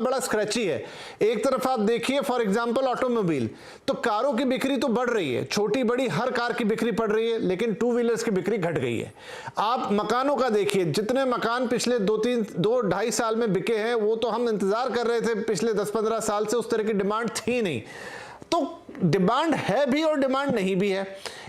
बड़ा स्क्रैची है। एक तरफ आप देखिए फॉर एग्जांपल ऑटोमोबाइल, तो कारों की बिक्री तो बढ़ रही है, छोटी बड़ी हर कार की बिक्री बढ़ रही है, लेकिन टू व्हीलर्स की बिक्री घट गई है। आप मकानों का देखिए, जितने मकान पिछले 2-2.5 साल में बिके हैं वो तो हम इंतजार कर रहे थे पिछले 10-15 साल से, उस तरह की डिमांड थी नहीं। तो डिमांड है भी और डिमांड नहीं भी है।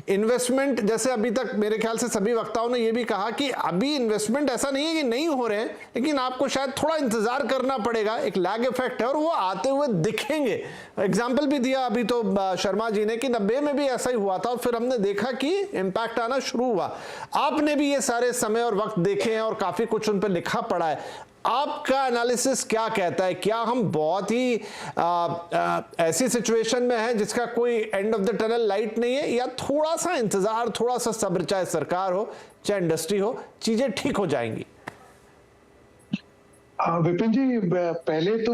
इन्वेस्टमेंट, जैसे अभी तक मेरे ख्याल से सभी वक्ताओं ने यह भी कहा कि अभी इन्वेस्टमेंट ऐसा नहीं है कि नहीं हो रहे हैं, लेकिन आपको शायद थोड़ा इंतजार करना पड़ेगा, एक लैग इफेक्ट है और वो आते हुए दिखेंगे। एग्जाम्पल भी दिया अभी तो शर्मा जी ने कि 90 में भी ऐसा ही हुआ था और फिर हमने देखा कि इंपैक्ट आना शुरू हुआ। आपने भी ये सारे समय और वक्त देखे हैं और काफी कुछ उन पर लिखा पड़ा है। आपका एनालिसिस क्या कहता है? क्या हम बहुत ही ऐसी सिचुएशन में हैं जिसका कोई end of the tunnel light नहीं है, या थोड़ा सा इंतजार, थोड़ा सा सब्र, चाहे सरकार हो चाहे इंडस्ट्री हो, चीजें ठीक हो जाएंगी? विपिन जी, पहले तो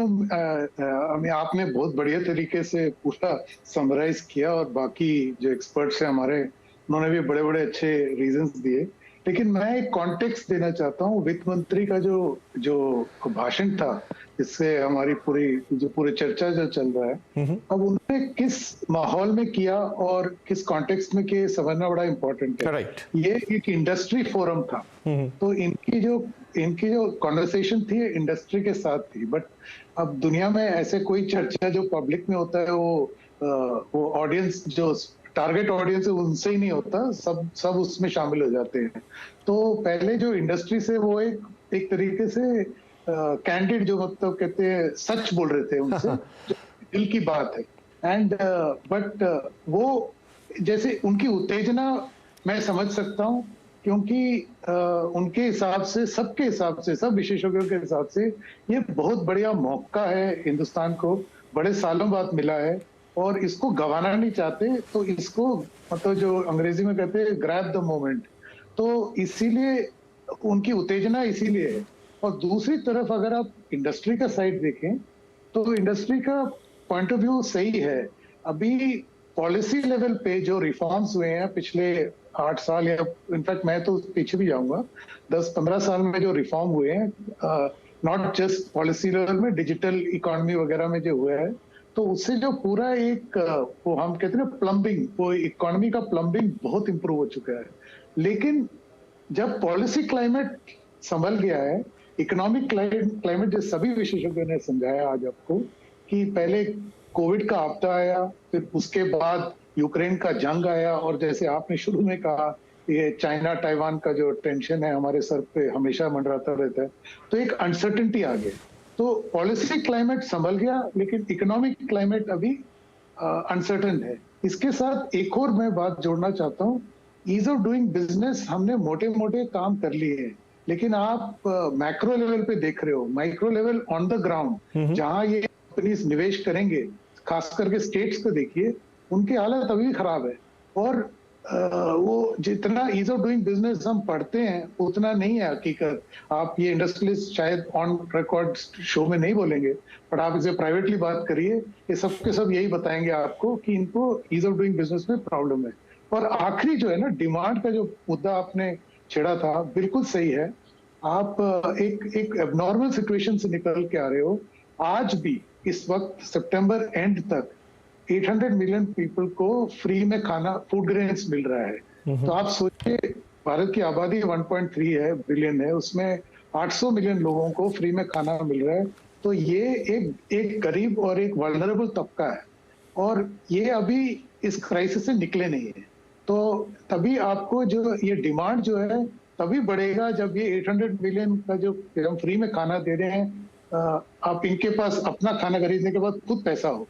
आपने बहुत बढ़िया तरीके से पूरा समराइज किया और बाकी जो एक्सपर्ट्स हैं हमारे, उन्होंने भी बड़े बड़े अच्छे रीजंस दिए। लेकिन मैं एक कॉन्टेक्स्ट देना चाहता हूँ। वित्त मंत्री का जो भाषण था, जिससे हमारी पूरी चर्चा जो चल रहा है, अब उन्होंने किस माहौल में किया और किस कॉन्टेक्स्ट में किया, समझना बड़ा इंपॉर्टेंट है। ये एक इंडस्ट्री फोरम था, तो इनकी जो कॉन्वर्सेशन थी इंडस्ट्री के साथ थी। बट अब दुनिया में ऐसे कोई चर्चा जो पब्लिक में होता है वो ऑडियंस, जो टारगेट ऑडियंस है, उनसे ही नहीं होता, सब उसमें शामिल हो जाते हैं। तो पहले जो इंडस्ट्री से वो एक तरीके से कैंडिड, जो मतलब कहते हैं सच बोल रहे थे उनसे, दिल की बात है। एंड बट वो जैसे उनकी उत्तेजना मैं समझ सकता हूँ, क्योंकि उनके हिसाब से, सबके हिसाब से, सब विशेषज्ञों के हिसाब से ये बहुत बढ़िया मौका है हिंदुस्तान को, बड़े सालों बाद मिला है और इसको गंवाना नहीं चाहते। तो इसको मतलब जो अंग्रेजी में कहते हैं ग्रैब द मोमेंट, तो इसीलिए उनकी उत्तेजना इसीलिए है। और दूसरी तरफ अगर आप इंडस्ट्री का साइड देखें तो इंडस्ट्री का पॉइंट ऑफ व्यू सही है। अभी पॉलिसी लेवल पे जो रिफॉर्म्स हुए हैं पिछले 8 साल, या इनफैक्ट मैं तो पीछे भी जाऊंगा, 10-15 साल में जो रिफॉर्म हुए हैं, नॉट जस्ट पॉलिसी लेवल में, डिजिटल इकोनॉमी वगैरह में जो हुआ है, तो उससे जो पूरा एक वो हम कहते हैं प्लम्बिंग, वो इकोनॉमी का प्लम्बिंग बहुत इंप्रूव हो चुका है। लेकिन जब पॉलिसी क्लाइमेट संभल गया है, इकोनॉमिक क्लाइमेट, जो सभी विशेषज्ञों ने समझाया आज आपको, कि पहले कोविड का आपदा आया, फिर उसके बाद यूक्रेन का जंग आया, और जैसे आपने शुरू में कहा, ये चाइना ताइवान का जो टेंशन है हमारे सर पे हमेशा मंडराता रहता है, तो एक अनसर्टेनिटी आ गई। तो पॉलिसी क्लाइमेट संभल गया, लेकिन इकोनॉमिक क्लाइमेट अभी अनसर्टेन है। इसके साथ एक और मैं बात जोड़ना चाहता हूँ, ईज ऑफ डूइंग बिजनेस हमने मोटे मोटे काम कर लिए हैं, लेकिन आप मैक्रो लेवल पे देख रहे हो, micro level on the ground जहां ये कंपनीज निवेश करेंगे, खास करके स्टेट्स को देखिए, उनकी हालत अभी खराब है। और वो जितना ईज ऑफ डूइंग बिजनेस हम पढ़ते हैं उतना नहीं है हकीकत। आप ये इंडस्ट्रियलिस्ट शायद ऑन रिकॉर्ड शो में नहीं बोलेंगे, पर आप इसे प्राइवेटली बात करिए, ये सब के सब यही बताएंगे आपको कि इनको ईज ऑफ डूइंग बिजनेस में प्रॉब्लम है। और आखिरी जो है ना, डिमांड का जो मुद्दा आपने छेड़ा था, बिल्कुल सही है। आप एक एबनॉर्मल सिचुएशन से निकल के आ रहे हो। आज भी इस वक्त सितंबर एंड तक 800 मिलियन पीपल को फ्री में खाना, फूड ग्रेन्स मिल रहा है। तो आप सोचिए, भारत की आबादी 1.3 बिलियन है, उसमें 800 मिलियन लोगों को फ्री में खाना मिल रहा है। तो ये एक गरीब और एक वल्नरेबल तबका है, और ये अभी इस क्राइसिस से निकले नहीं है। तो तभी आपको जो ये डिमांड जो है तभी बढ़ेगा जब ये 800 मिलियन का जो हम फ्री में खाना दे रहे हैं, आप इनके पास अपना खाना खरीदने के बाद खुद पैसा हो,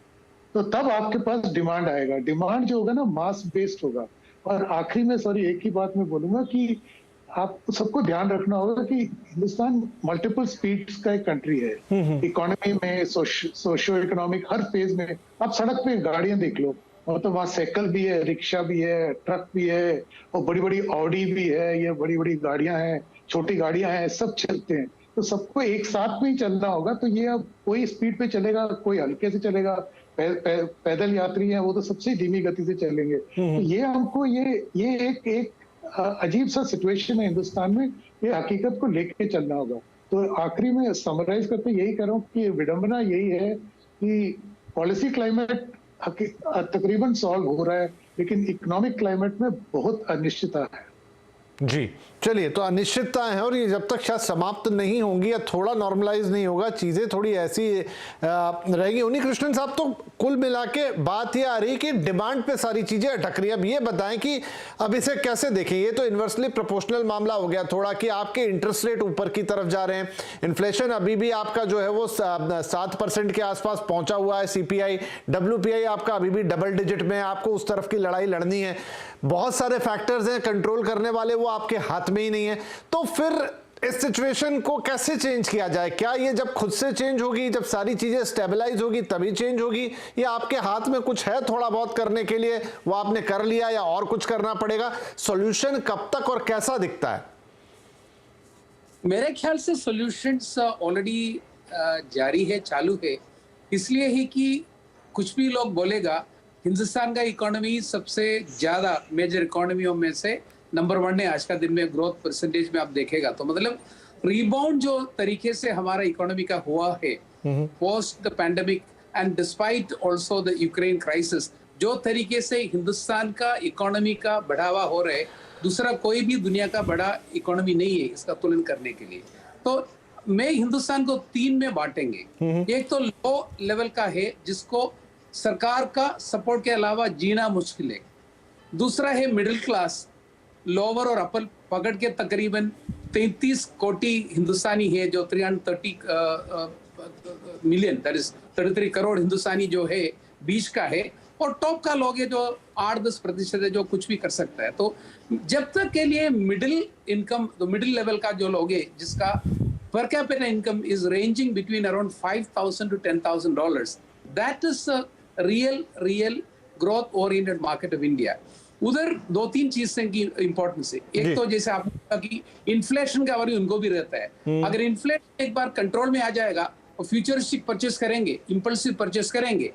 तो तब आपके पास डिमांड आएगा। डिमांड जो होगा ना, मास बेस्ड होगा। और आखिरी में सॉरी एक ही बात मैं बोलूंगा कि आप सबको ध्यान रखना होगा कि हिंदुस्तान मल्टीपल स्पीड्स का एक कंट्री है। इकोनॉमी में, सोशियो इकोनॉमिक हर फेज में, आप सड़क पे गाड़ियां देख लो, मतलब वहाँ साइकिल भी है, रिक्शा भी है, ट्रक भी है, और बड़ी बड़ी ऑडी भी है, ये बड़ी बड़ी गाड़ियां हैं, छोटी गाड़ियां हैं, सब चलते हैं। तो सबको एक साथ में ही चलना होगा। तो ये अब कोई स्पीड पे चलेगा, कोई हल्के से चलेगा, पैदल यात्री हैं वो तो सबसे धीमी गति से चलेंगे। तो ये हमको ये एक अजीब सा सिचुएशन है हिंदुस्तान में, ये हकीकत को लेके चलना होगा। तो आखिरी में समराइज करते यही कर रहा हूँ कि विडंबना यही है कि पॉलिसी क्लाइमेट तकरीबन सॉल्व हो रहा है, लेकिन इकोनॉमिक क्लाइमेट में बहुत अनिश्चितता है। जी, चलिए, तो अनिश्चितताएं हैं और ये जब तक शायद समाप्त नहीं होंगी या थोड़ा नॉर्मलाइज नहीं होगा, चीज़ें थोड़ी ऐसी रहेगी। उन्हीं कृष्णन साहब, तो कुल मिला के बात ये आ रही कि डिमांड पे सारी चीज़ें अटक रही है। अब ये बताएं कि अब इसे कैसे देखें। ये तो इन्वर्सली प्रोपोर्शनल मामला हो गया थोड़ा कि आपके इंटरेस्ट रेट ऊपर की तरफ जा रहे हैं, इन्फ्लेशन अभी भी आपका जो है वो 7% के आसपास पहुंचा हुआ है, CPI WPI आपका अभी भी डबल डिजिट में है, आपको उस तरफ की लड़ाई लड़नी है। बहुत सारे फैक्टर्स हैं कंट्रोल करने वाले, वो आपके हाथ में ही नहीं है। तो फिर इस सिचुएशन को कैसे चेंज किया जाए? क्या ये जब खुद से चेंज होगी, जब सारी चीजें स्टेबलाइज होगी तभी चेंज होगी, या आपके हाथ में कुछ है थोड़ा बहुत करने के लिए, वो आपने कर लिया, या और कुछ करना पड़ेगा? सॉल्यूशन कब तक और कैसा दिखता है? मेरे ख्याल से सॉल्यूशंस ऑलरेडी जारी है, चालू है। इसलिए ही कि कुछ भी लोग बोलेगा, हिंदुस्तान का इकोनॉमी सबसे ज्यादा मेजर इकोनॉमियों में से नंबर 1 है आज का दिन में। ग्रोथ परसेंटेज में आप देखेगा तो मतलब रिबाउंड जो तरीके से हमारा इकोनॉमी का हुआ है post the pandemic and despite also the Ukraine crisis, जो तरीके से हिंदुस्तान का इकोनॉमी का बढ़ावा हो रहा है, दूसरा कोई भी दुनिया का बड़ा इकोनॉमी नहीं है इसका तुलन करने के लिए। तो मैं हिंदुस्तान को 3 में बांटेंगे। एक तो लो लेवल का है जिसको सरकार का सपोर्ट के अलावा जीना मुश्किल है। दूसरा है मिडिल क्लास, लोअर और अपर पकड़ के तकरीबन 33 कोटी हिंदुस्तानी है, जो 330 मिलियन, दैट इज 33 करोड़ हिंदुस्तानी जो है बीच का है, और टॉप का लोग है जो 8-10% है, जो कुछ भी कर सकता है। तो जब तक के लिए मिडिल इनकम, तो मिडिल लेवल का जो लोग है जिसका per capita income is ranging between around $5,000 to $10,000, that is real growth oriented market of India. उधर 2-3 चीजें की इंपॉर्टेंस है। एक तो जैसे आपने कहा कि इन्फ्लेशन का वरी उनको भी रहता है। अगर इन्फ्लेशन एक बार कंट्रोल में आ जाएगा और फ्यूचरिस्टिक परचेस करेंगे, इंपल्सिव परचेस करेंगे।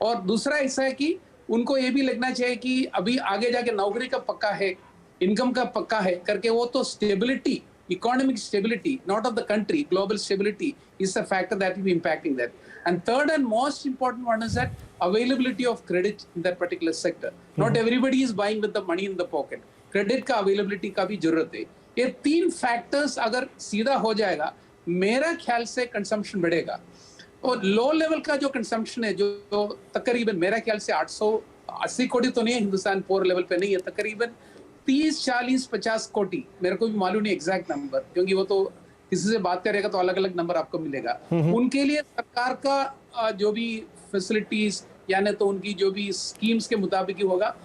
और दूसरा ऐसा है कि उनको ये भी लगना चाहिए कि अभी आगे जाके नौकरी का पक्का है, इनकम का पक्का है करके, वो तो stability, economic stability, not of the country, global stability is a factor that will be impacting that. And third and most important one is that availability of credit in that particular sector. Not everybody is buying with the money in the pocket. Credit का availability का भी जरूरत है। ये 3 factors अगर सीधा हो जाएगा, मेरा ख्याल से कंजम्पशन बढ़ेगा। और लो लेवल का जो कंजम्पशन है, जो तकरीबन मेरा ख्याल से 880 कोटी तो नहीं है, हिंदुस्तान पोर लेवल पे नहीं है, तकरीबन 30, 40, 50 कोटी, मेरे को भी मालूम नहीं एग्जैक्ट नंबर, क्योंकि वो तो किसी से बात करेगा तो अलग अलग नंबर आपको मिलेगा। उनके लिए सरकार का जो भी फैसिलिटीज यानी तो उनकी जो भी स्कीम्स के मुताबिक ही होगा,